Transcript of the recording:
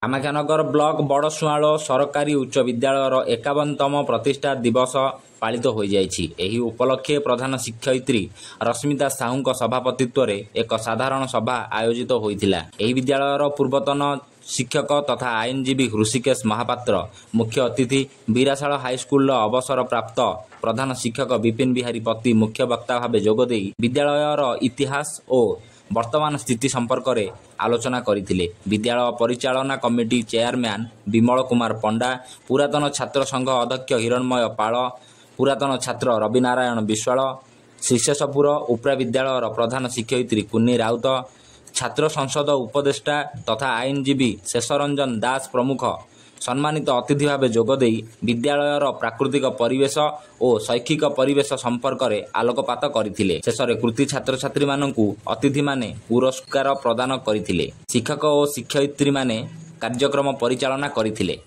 Kamakhyanagar block बड़शुआल सरकारी उच्च विद्यालयर 51तम प्रतिष्ठा दिवस पालित हो जाइछि। एही उपलक्षे प्रधान शिक्षयित्री रश्मिता साहू सभापतित्व में एक साधारण सभा आयोजित होइथिला। एही विद्यालयर पूर्वतन शिक्षक तथा आईनजीवी ऋषिकेश महापात्र, मुख्य अतिथि बीराशाल हाईस्कूल अवसर प्राप्त प्रधान शिक्षक विपिन बिहारी पति मुख्य वक्ता भाव जोगदे विद्यालयर इतिहास और वर्तमान स्थिति संपर्क में आलोचना करथिले। विद्यालय परिचालना कमिटी चेयरमैन विमल कुमार पंडा, पुरातन छात्र संघ अध्यक्ष हिरणमय पाल, पुरातन छात्र रविनारायण विश्वाल, श्रीशेषपुर उपरा विद्यालयर प्रधान शिक्षयित्री कुन्नी राउत, छात्र संसद उपदेष्टा तथा आईनजीवी शेषरंजन दास प्रमुख सम्मानित अतिथि भाव जोगदे विद्यालयर प्राकृतिक परिवेश और शैक्षिक परिवेश संपर्क में आलोकपात करथिले। शेष में कृति छात्र छात्री मानकु अतिथि माने पुरस्कार प्रदान करथिले। शिक्षक और शिक्षयित्री माने कार्यक्रम परिचालना करथिले।